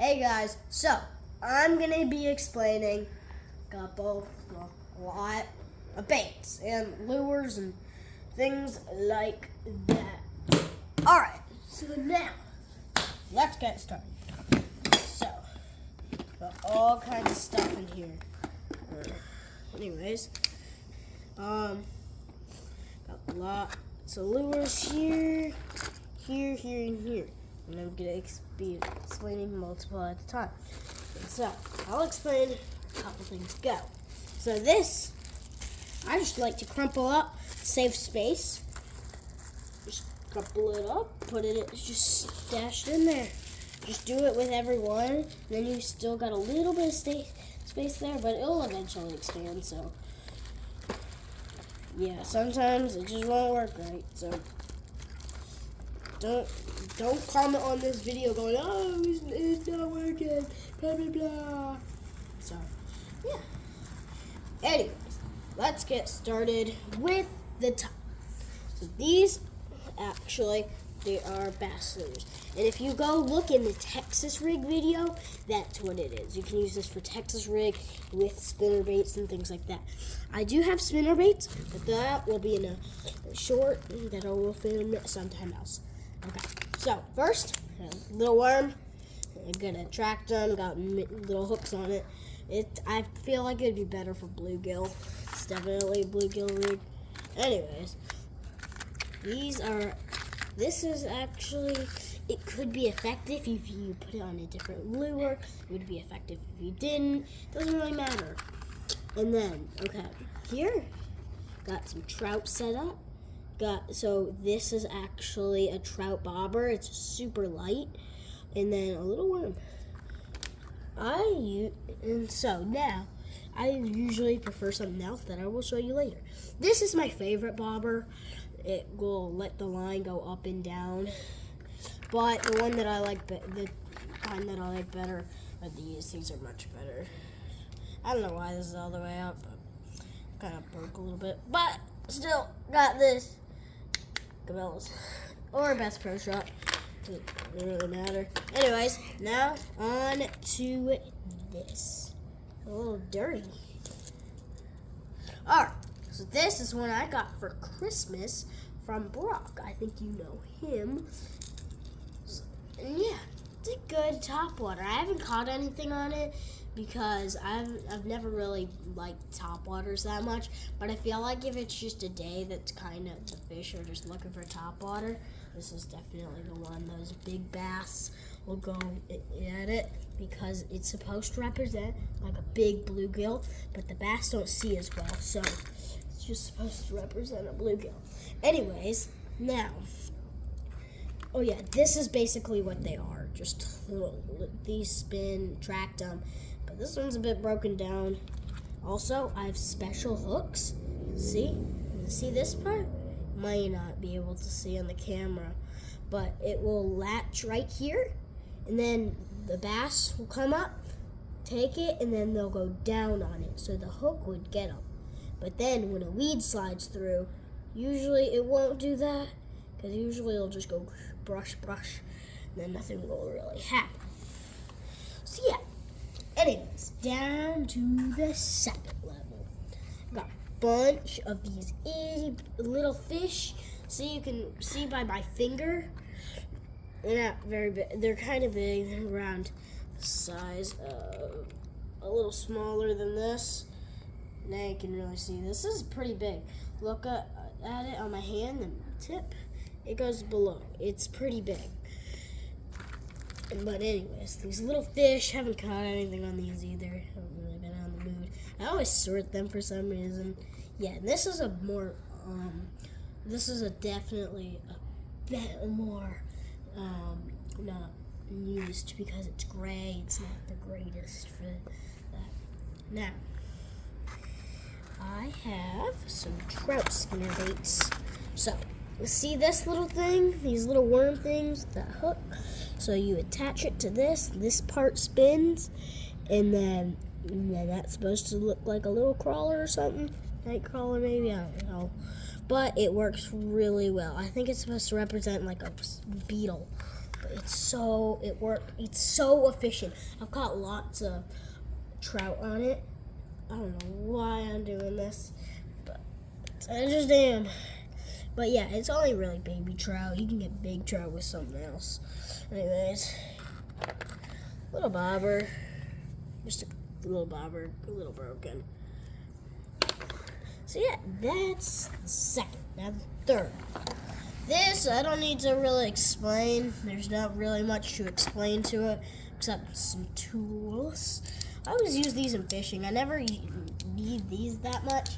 Hey guys, so I'm gonna be explaining a lot of baits and lures and things like that. Alright, so now let's get started. So, got all kinds of stuff in here. Anyways, got lots of lures here, and here. And I'm going to be explaining multiple at a time. So, I'll explain a couple things. Go. So this, I just like to crumple up, save space. Just crumple it up, put it just stashed in there. Just do it with every one. Then you still got a little bit of space there, but it'll eventually expand. So, yeah, sometimes it just won't work right. So, don't comment on this video going, oh, it's not working, blah, blah, blah. So, yeah. Anyways, let's get started with the top. So these, actually, they are bass lures. And if you go look in the Texas rig video, that's what it is. You can use this for Texas rig with spinner baits and things like that. I do have spinner baits, but that will be in a short that I will film sometime else. Okay, so first, a little worm. I'm gonna attract them. Got little hooks on it. I feel like it'd be better for bluegill. It's definitely a bluegill rig. Anyways, this is actually, it could be effective if you put it on a different lure. It would be effective if you didn't. Doesn't really matter. And then, okay, here, got some trout set up. So this is actually a trout bobber. It's super light. And then a little worm. So now, I usually prefer something else that I will show you later. This is my favorite bobber. It will let the line go up and down. But the one that I like, the kind that I like better are these. These are much better. I don't know why this is all the way up, but kind of broke a little bit. But still got this. Cabela's or Bass Pro Shop. Doesn't really matter. Anyways, now on to this. A little dirty. Alright, so this is one I got for Christmas from Brock. I think you know him. And yeah, it's a good topwater. I haven't caught anything on it because I've never really liked topwaters that much, but I feel like if it's just a day that's kind of, the fish are just looking for topwater, this is definitely the one. Those big bass will go at it because it's supposed to represent like a big bluegill, but the bass don't see as well, so it's just supposed to represent a bluegill. Anyways, now, oh yeah, this is basically what they are. Just these spin, track them. But this one's a bit broken down. Also, I have special hooks. See this part? Might not be able to see on the camera, but it will latch right here, and then the bass will come up, take it, and then they'll go down on it. So the hook would get them. But then when a weed slides through, usually it won't do that, because usually it'll just go brush, and then nothing will really happen. So yeah. Anyways, down to the second level. Got a bunch of these itty little fish. So you can see by my finger. They're not very big. They're kind of big. They're around the size of a little smaller than this. Now you can really see this is pretty big. Look at it on my hand, the tip. It goes below. It's pretty big. But anyways, these little fish, haven't caught anything on these either. Haven't really been on the mood. I always sort them for some reason. Yeah, and this is a more, definitely a bit more, not used because it's gray. It's not the greatest for that. Now, I have some trout spinner baits. So, see this little thing? These little worm things, that hook? So you attach it to this part spins, and then that's supposed to look like a little crawler or something. Night crawler maybe, I don't know. But it works really well. I think it's supposed to represent like a beetle. But it's so efficient. I've caught lots of trout on it. I don't know why I'm doing this, but I just am. But yeah, it's only really baby trout. You can get big trout with something else. Anyways, little bobber, just a little bobber, a little broken. So yeah, that's the second. Now the third. This, I don't need to really explain. There's not really much to explain to it, except some tools. I always use these in fishing. I never need these that much.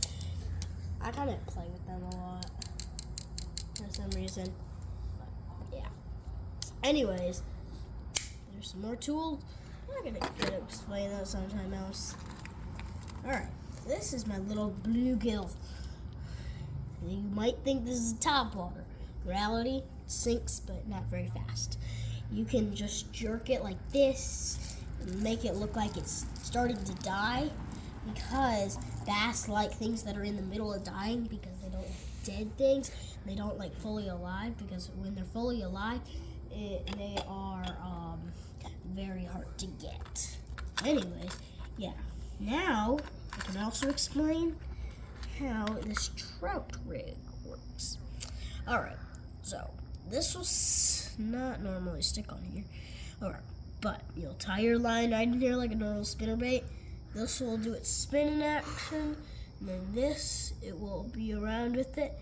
I kind of play with them a lot for some reason. But yeah. Anyways, there's some more tools. I'm not gonna explain that sometime else. Alright, this is my little bluegill. You might think this is topwater. In reality, it sinks, but not very fast. You can just jerk it like this and make it look like it's starting to die, because bass like things that are in the middle of dying, because they don't like dead things. They don't like fully alive, because when they're fully alive, they are very hard to get. Anyways, yeah. Now I can also explain how this trout rig works. Alright, so this will not normally stick on here. Alright, but you'll tie your line right in here like a normal spinnerbait. This will do its spinning action, and then this, it will be around with it.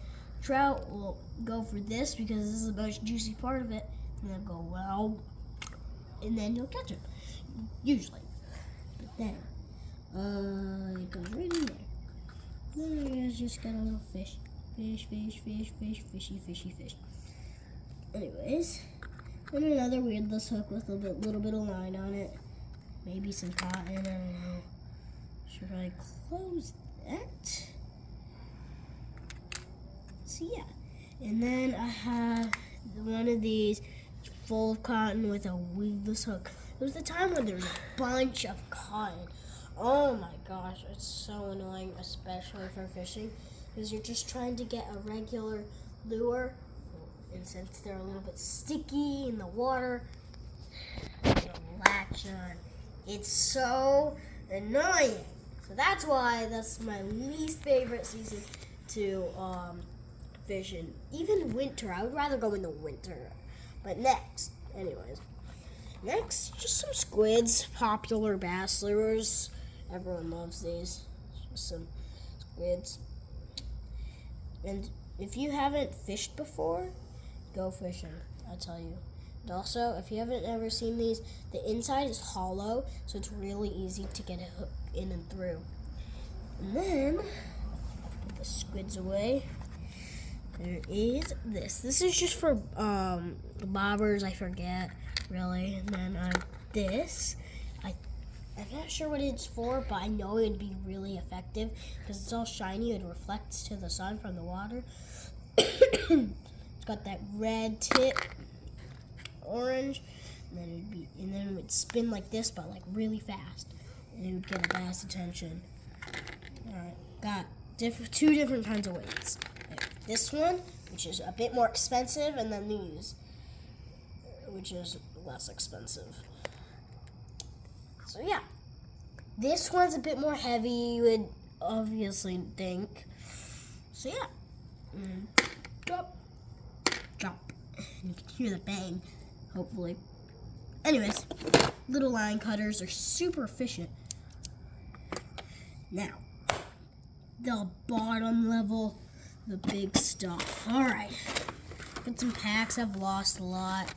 Trout will go for this because this is the most juicy part of it, and they'll go wow, and then you'll catch it, usually. But then, it goes right in there. Then you guys just got a little fish. Fish, fish, fish, fish, fishy, fishy, fish. Anyways, then another weedless hook with a little bit of line on it. Maybe some cotton, I don't know. Should I close that? So yeah. And then I have one of these full of cotton with a weedless hook. There was the time when there was a bunch of cotton. Oh my gosh, it's so annoying, especially for fishing, because you're just trying to get a regular lure, and since they're a little bit sticky in the water, it'll latch on. It's so annoying. So that's why that's my least favorite season to fish in. Even winter, I would rather go in the winter. But next, just some squids, popular bass lures. Everyone loves these. Just some squids. And if you haven't fished before, go fishing, I'll tell you. And also, if you haven't ever seen these, the inside is hollow, so it's really easy to get a hook in and through. And then, put the squids away. There is this. This is just for bobbers, I forget, really. And then this. I'm not sure what it's for, but I know it would be really effective because it's all shiny. It reflects to the sun from the water. It's got that red tip, orange, and then it would spin like this, but like really fast, and it would get a bass attention. All right, got two different kinds of weights. This one, which is a bit more expensive, and then these, which is less expensive. So yeah, this one's a bit more heavy, you would obviously think. So yeah, drop, drop. And you can hear the bang, hopefully. Anyways, little line cutters are super efficient. Now, the bottom level, the big stuff. All right, got some packs. I've lost a lot.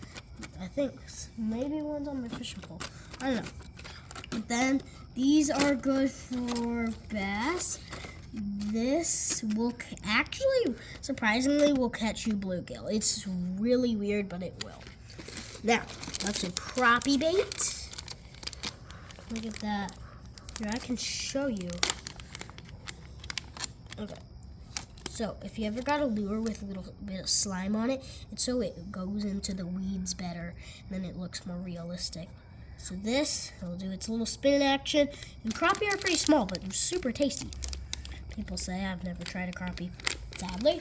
I think maybe one's on my fishing pole. I don't know. But then these are good for bass. This will actually, surprisingly, will catch you bluegill. It's really weird, but it will. Now, that's a crappie bait. Look at that. Here, I can show you. Okay. So, if you ever got a lure with a little bit of slime on it, it's so it goes into the weeds better, and then it looks more realistic. So this will do its little spin action, and crappie are pretty small, but they're super tasty. People say I've never tried a crappie, sadly.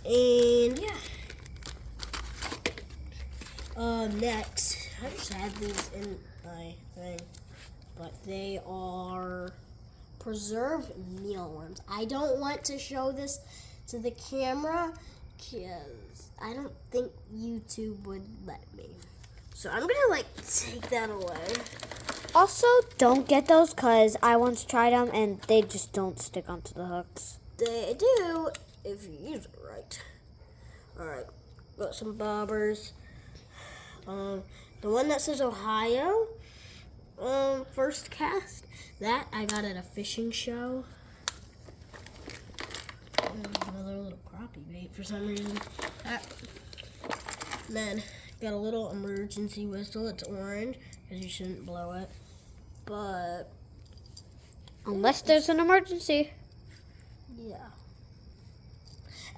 And yeah. Next, I just had these in my thing, but they are preserved mealworms. I don't want to show this to the camera because I don't think YouTube would let me. So I'm gonna take that away. Also, don't get those because I once tried them and they just don't stick onto the hooks. They do if you use it right. Alright, got some bobbers. The one that says Ohio, first cast, that I got at a fishing show. Another little crappie bait for some reason. Then got a little emergency whistle. It's orange because you shouldn't blow it, but Unless there's an emergency. yeah.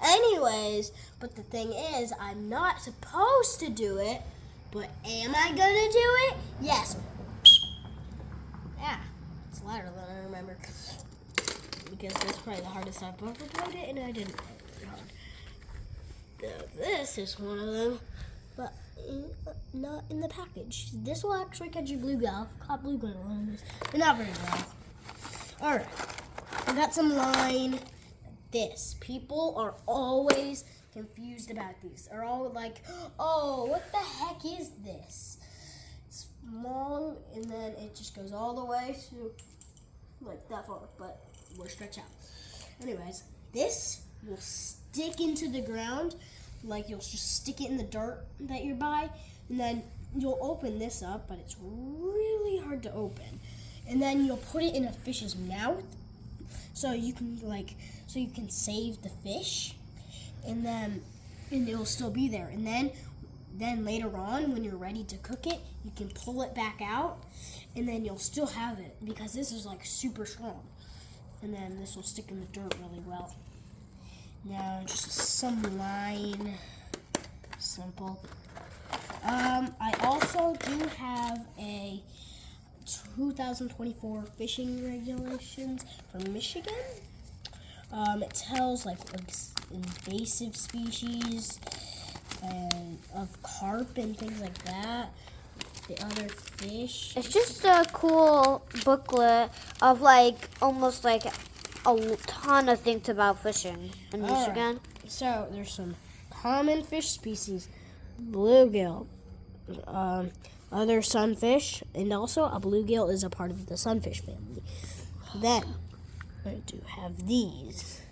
Anyways, but the thing is, I'm not supposed to do it, but am I gonna do it? Yes. Yeah, it's louder than I remember. Because that's probably the hardest I've ever played it, and I didn't play it very hard. This is one of them, but not in the package. This will actually catch you bluegill. I've caught bluegill on this, but not very well. Alright, I got some line. This. People are always confused about these. They're all like, oh, what the heck is this? It's long, and then it just goes all the way to that far, but we're stretched out. Anyways, this will stick into the ground, you'll just stick it in the dirt that you're by, and then you'll open this up, but it's really hard to open. And then you'll put it in a fish's mouth, so you can save the fish, and it'll still be there. And then later on, when you're ready to cook it, you can pull it back out, and then you'll still have it because this is super strong. And then this will stick in the dirt really well. Now just some line, simple. I also do have a 2024 fishing regulations from Michigan. It tells invasive species and of carp and things like that. The other fish. It's just a cool booklet of almost a ton of things about fishing in Michigan. Right. So there's some common fish species, bluegill, other sunfish, and also a bluegill is a part of the sunfish family. Then I do have these.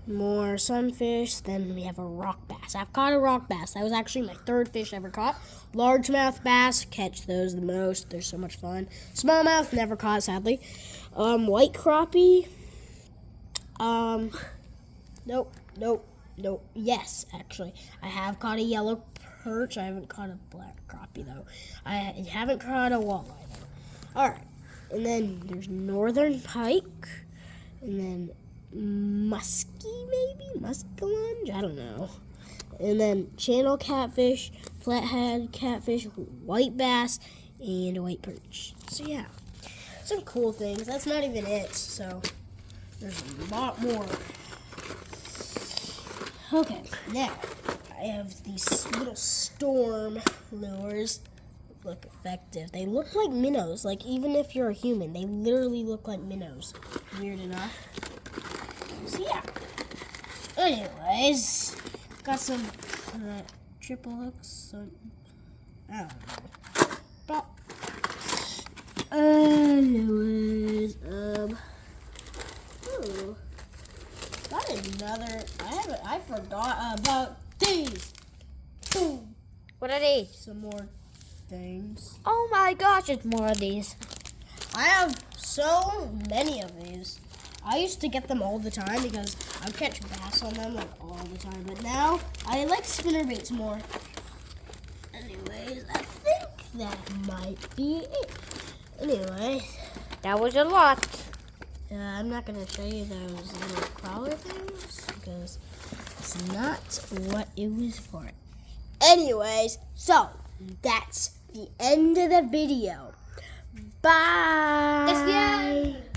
More sunfish. Then we have a rock bass. I've caught a rock bass. That was actually my third fish I ever caught. Largemouth bass, catch those the most. They're so much fun. Smallmouth, never caught, sadly. White crappie. Nope. Yes, actually. I have caught a yellow perch. I haven't caught a black crappie, though. I haven't caught a walleye, though. Alright. And then there's northern pike. And then muskie, maybe? Muskellunge? I don't know. And then channel catfish, flathead catfish, white bass, and a white perch. So yeah, some cool things. That's not even it, so there's a lot more. Okay, now I have these little storm lures. Look effective. They look like minnows. Even if you're a human, they literally look like minnows. Weird enough. So yeah. Anyways, got some triple hooks. So I don't know. But anyways, got another. I forgot about these. Boom. What are these? Some more things. Oh my gosh, it's more of these. I have so many of these. I used to get them all the time because I would catch bass on them all the time. But now I like spinnerbaits more. Anyways, I think that might be it. Anyway, That was a lot. I'm not going to show you those little crawler things because it's not what it was for. Anyways, so that's the end of the video. Bye. That's the end.